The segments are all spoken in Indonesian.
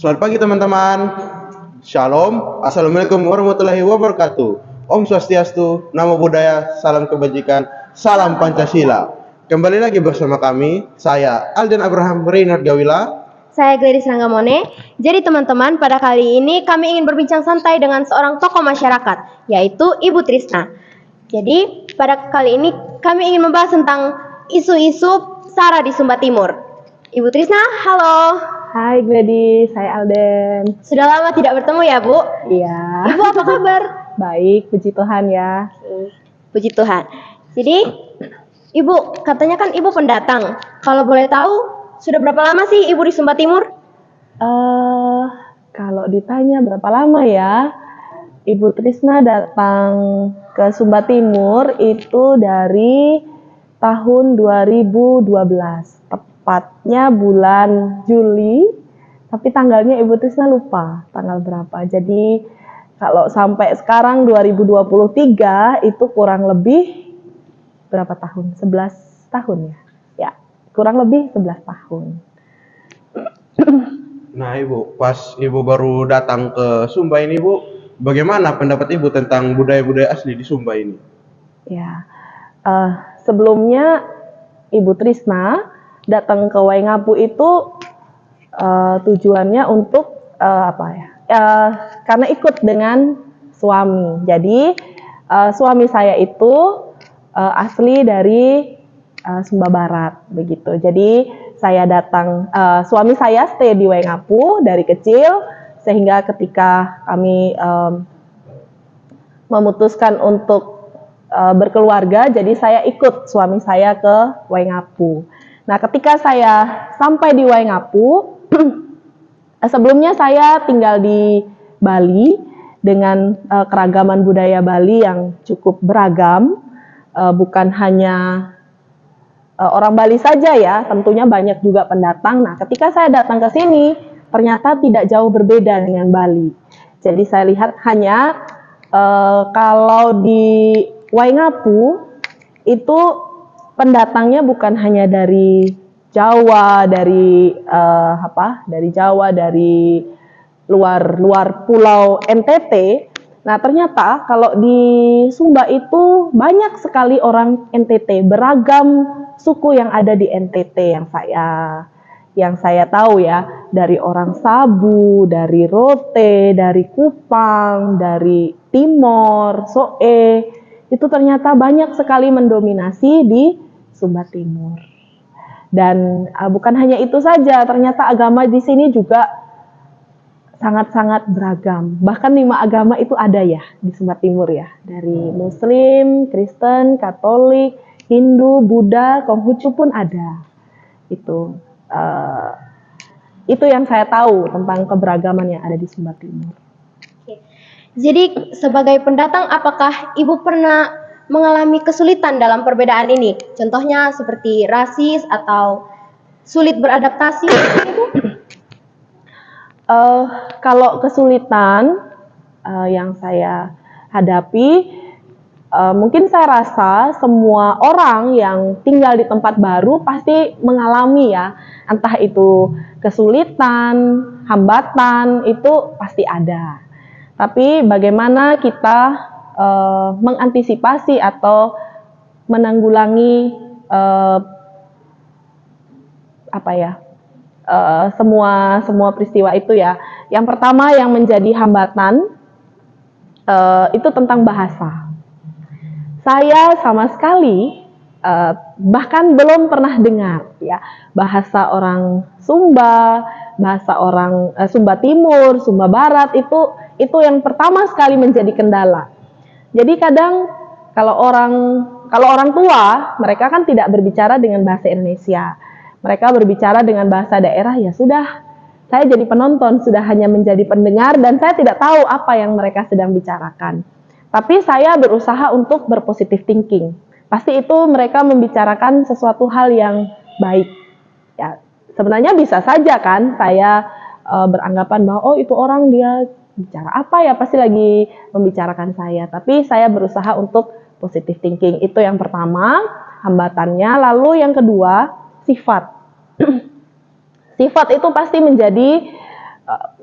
Selamat pagi teman-teman. Shalom. Assalamualaikum warahmatullahi wabarakatuh. Om Swastiastu, Namo Buddhaya, salam kebajikan, salam Pancasila. Kembali lagi bersama kami, saya Alden Abraham Reynard Gawila. Saya Gladys Ranggamone. Jadi teman-teman, pada kali ini kami ingin berbincang santai dengan seorang tokoh masyarakat, yaitu Ibu Trisna. Jadi pada kali ini kami ingin membahas tentang isu-isu SARA di Sumba Timur. Ibu Trisna, halo. Hai Gladys, saya Alden. Sudah lama tidak bertemu ya, Bu? Iya. Ibu apa kabar? Baik, puji Tuhan ya. Puji Tuhan. Jadi, Ibu, katanya kan Ibu pendatang. Kalau boleh tahu, sudah berapa lama sih Ibu di Sumba Timur? Kalau ditanya berapa lama ya, Ibu Trisna datang ke Sumba Timur itu dari tahun 2012. Tepatnya bulan Juli, tapi tanggalnya Ibu Trisna lupa tanggal berapa. Jadi kalau sampai sekarang 2023 itu kurang lebih berapa tahun? 11 tahun ya? Ya, kurang lebih 11 tahun. Nah Ibu, pas Ibu baru datang ke Sumba ini Bu, bagaimana pendapat Ibu tentang budaya-budaya asli di Sumba ini? Ya, sebelumnya Ibu Trisna datang ke Waingapu itu tujuannya untuk karena ikut dengan suami. Jadi suami saya itu asli dari Sumba Barat, begitu. Jadi saya datang, suami saya stay di Waingapu dari kecil, sehingga ketika kami memutuskan untuk berkeluarga, jadi saya ikut suami saya ke Waingapu. Nah, ketika saya sampai di Waingapu, sebelumnya saya tinggal di Bali dengan keragaman budaya Bali yang cukup beragam, bukan hanya orang Bali saja ya, tentunya banyak juga pendatang. Nah, ketika saya datang ke sini, ternyata tidak jauh berbeda dengan Bali. Jadi saya lihat hanya kalau di Waingapu itu pendatangnya bukan hanya dari Jawa, dari luar pulau NTT. Nah, ternyata kalau di Sumba itu banyak sekali orang NTT, beragam suku yang ada di NTT yang saya tahu ya, dari orang Sabu, dari Rote, dari Kupang, dari Timor, Soe, itu ternyata banyak sekali mendominasi di Sumba Timur. Dan bukan hanya itu saja, ternyata agama di sini juga sangat-sangat beragam. Bahkan 5 agama itu ada ya di Sumba Timur ya, dari Muslim, Kristen, Katolik, Hindu, Buddha, Konghucu pun ada. Itu yang saya tahu tentang keberagaman yang ada di Sumba Timur. Jadi sebagai pendatang, apakah Ibu pernah mengalami kesulitan dalam perbedaan ini? Contohnya seperti rasis atau sulit beradaptasi? Kalau kesulitan yang saya hadapi, mungkin saya rasa semua orang yang tinggal di tempat baru pasti mengalami ya, entah itu kesulitan, hambatan, itu pasti ada. Tapi bagaimana kita mengantisipasi atau menanggulangi semua peristiwa itu ya. Yang pertama yang menjadi hambatan itu tentang bahasa. Saya sama sekali bahkan belum pernah dengar ya bahasa orang Sumba, bahasa orang Sumba Timur, Sumba Barat, itu yang pertama sekali menjadi kendala. Jadi kadang kalau orang tua, mereka kan tidak berbicara dengan bahasa Indonesia. Mereka berbicara dengan bahasa daerah, ya sudah, saya jadi penonton, sudah hanya menjadi pendengar, dan saya tidak tahu apa yang mereka sedang bicarakan. Tapi saya berusaha untuk berpositif thinking. Pasti itu mereka membicarakan sesuatu hal yang baik. Ya, sebenarnya bisa saja kan saya beranggapan bahwa oh itu orang dia bicara apa ya, pasti lagi membicarakan saya. Tapi saya berusaha untuk positive thinking. Itu yang pertama, hambatannya. Lalu yang kedua, sifat. Sifat itu pasti menjadi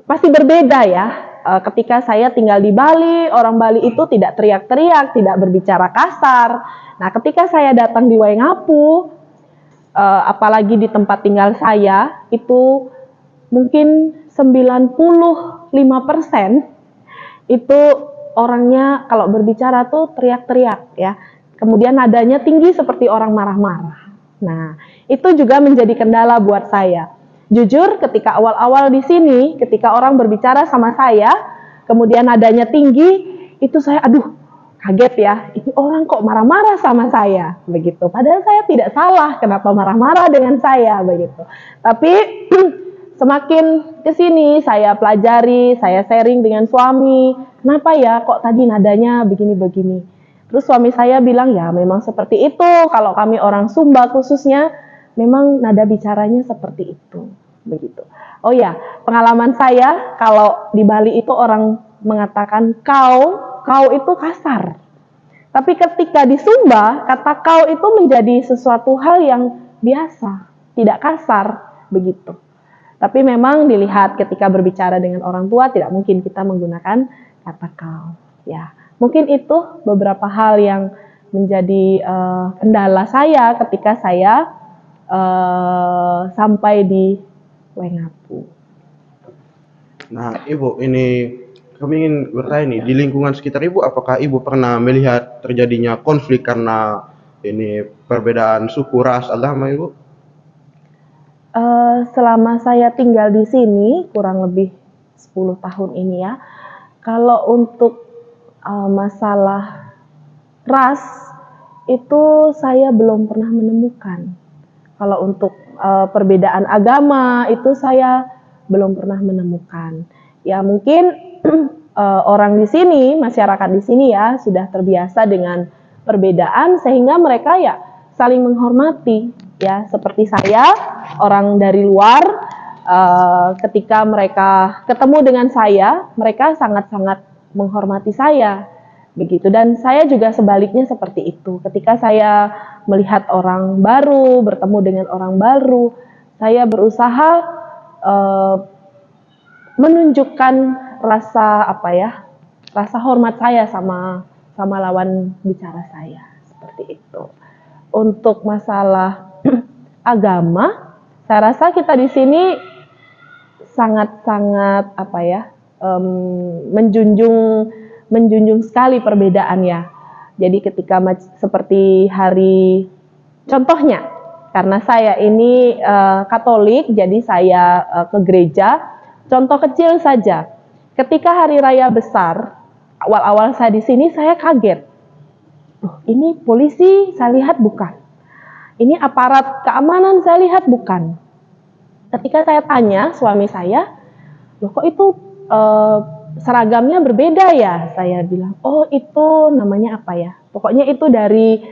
pasti berbeda ya. Ketika saya tinggal di Bali, orang Bali itu tidak teriak-teriak, tidak berbicara kasar. Nah, ketika saya datang di Waingapu, apalagi di tempat tinggal saya, itu mungkin 95% itu orangnya kalau berbicara tuh teriak-teriak ya. Kemudian nadanya tinggi seperti orang marah-marah. Nah, itu juga menjadi kendala buat saya. Jujur, ketika awal-awal di sini, ketika orang berbicara sama saya, kemudian nadanya tinggi, itu saya, aduh, kaget ya. Ini orang kok marah-marah sama saya, begitu. Padahal saya tidak salah, kenapa marah-marah dengan saya, begitu. Tapi semakin ke sini, saya pelajari, saya sharing dengan suami, kenapa ya kok tadi nadanya begini-begini. Terus suami saya bilang, ya memang seperti itu, kalau kami orang Sumba khususnya, memang nada bicaranya seperti itu, begitu. Oh ya, pengalaman saya kalau di Bali itu orang mengatakan kau itu kasar. Tapi ketika di Sumba, kata kau itu menjadi sesuatu hal yang biasa, tidak kasar, begitu. Tapi memang dilihat ketika berbicara dengan orang tua tidak mungkin kita menggunakan kata kau. Ya, mungkin itu beberapa hal yang menjadi kendala saya ketika saya sampai di Waingapu. Nah, Ibu, ini kami ingin bertanya nih, di lingkungan sekitar Ibu, apakah Ibu pernah melihat terjadinya konflik karena ini perbedaan suku, ras, agama, Ibu? Selama saya tinggal di sini kurang lebih 10 tahun ini ya, kalau untuk masalah ras itu saya belum pernah menemukan. Kalau untuk perbedaan agama itu saya belum pernah menemukan. Ya mungkin orang di sini, masyarakat di sini ya sudah terbiasa dengan perbedaan sehingga mereka ya saling menghormati. Ya seperti saya, orang dari luar, ketika mereka ketemu dengan saya, mereka sangat-sangat menghormati saya. Begitu, dan saya juga sebaliknya seperti itu. Ketika saya melihat orang baru, bertemu dengan orang baru, saya berusaha menunjukkan rasa rasa hormat saya sama lawan bicara saya, seperti itu. Untuk masalah agama, saya rasa kita di sini sangat-sangat menjunjung sekali perbedaan ya. Jadi ketika seperti hari, contohnya karena saya ini Katolik, jadi saya ke gereja. Contoh kecil saja, ketika hari raya besar, awal-awal saya di sini saya kaget. Loh, ini polisi saya lihat bukan. Ini aparat keamanan saya lihat bukan. Ketika saya tanya suami saya, loh kok itu seragamnya berbeda ya? Saya bilang, oh itu namanya apa ya? Pokoknya itu dari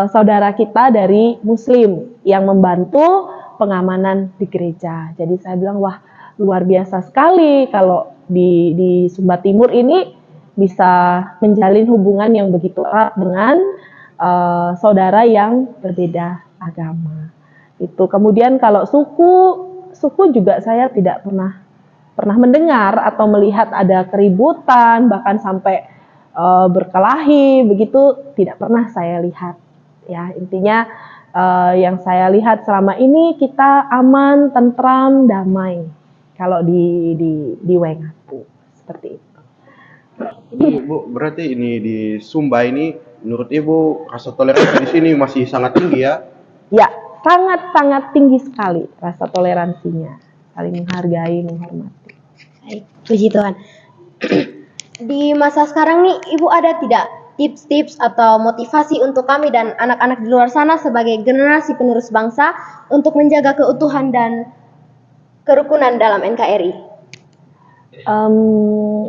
saudara kita dari Muslim yang membantu pengamanan di gereja. Jadi saya bilang, wah luar biasa sekali kalau di Sumba Timur ini bisa menjalin hubungan yang begitu erat dengan saudara yang berbeda agama. Itu kemudian kalau suku juga saya tidak pernah mendengar atau melihat ada keributan, bahkan sampai berkelahi, begitu tidak pernah saya lihat. Ya, intinya yang saya lihat selama ini kita aman, tentram, damai. Kalau di Waingapu seperti itu. Bu, berarti ini di Sumba ini, menurut Ibu rasa toleransi di sini masih sangat tinggi ya? Ya, sangat-sangat tinggi sekali rasa toleransinya, saling menghargai, menghormati. Baik, puji Tuhan. Di masa sekarang nih, Ibu ada tidak tips-tips atau motivasi untuk kami dan anak-anak di luar sana sebagai generasi penerus bangsa untuk menjaga keutuhan dan kerukunan dalam NKRI?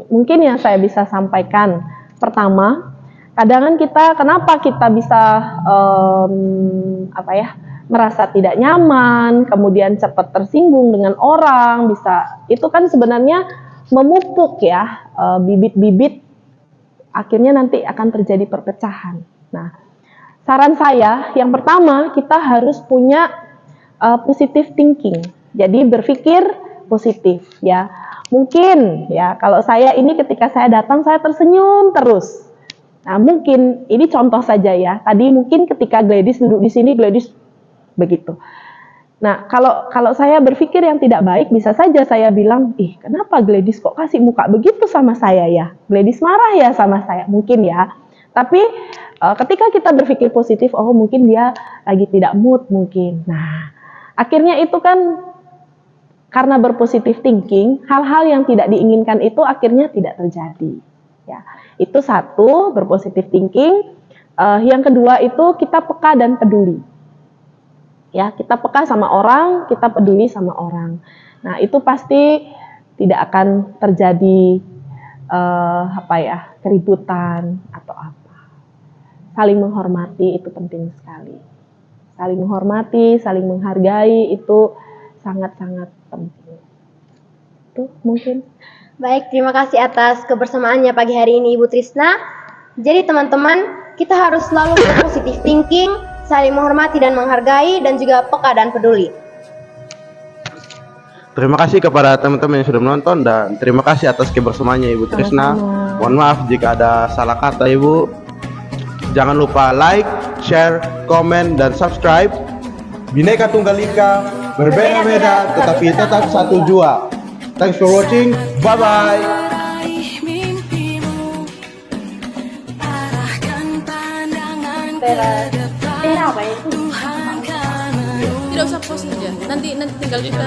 Mungkin yang saya bisa sampaikan, pertama, kenapa kita bisa merasa tidak nyaman, kemudian cepat tersinggung dengan orang, itu kan sebenarnya memupuk ya bibit-bibit, akhirnya nanti akan terjadi perpecahan. Nah, saran saya yang pertama, kita harus punya positive thinking. Jadi berpikir positif ya. Mungkin ya kalau saya ini ketika saya datang saya tersenyum terus. Nah mungkin ini contoh saja ya. Tadi mungkin ketika Gladys duduk di sini Gladys begitu. Nah kalau saya berpikir yang tidak baik bisa saja saya bilang, kenapa Gladys kok kasih muka begitu sama saya ya? Gladys marah ya sama saya mungkin ya. Tapi ketika kita berpikir positif, oh mungkin dia lagi tidak mood mungkin. Nah akhirnya itu kan karena berpositif thinking, hal-hal yang tidak diinginkan itu akhirnya tidak terjadi. Ya, itu satu, berpositif thinking. Yang kedua itu kita peka dan peduli. Ya, kita peka sama orang, kita peduli sama orang. Nah, itu pasti tidak akan terjadi keributan atau apa. Saling menghormati itu penting sekali. Saling menghormati, saling menghargai itu sangat-sangat penting. Itu mungkin. Baik, terima kasih atas kebersamaannya pagi hari ini Ibu Trisna. Jadi teman-teman, kita harus selalu berpositif thinking, saling menghormati dan menghargai, dan juga peka dan peduli. Terima kasih kepada teman-teman yang sudah menonton dan terima kasih atas kebersamaannya Ibu Trisna. Mohon maaf jika ada salah kata Ibu. Jangan lupa like, share, komen, dan subscribe. Bhinneka Tunggal Ika, berbeda-beda tetapi tetap satu jua. Thanks for watching. Bye-bye. Raih mimpimu, arahkan pandangan ke depan. Tuhan kan Tidak usah post saja. Nanti tinggal kita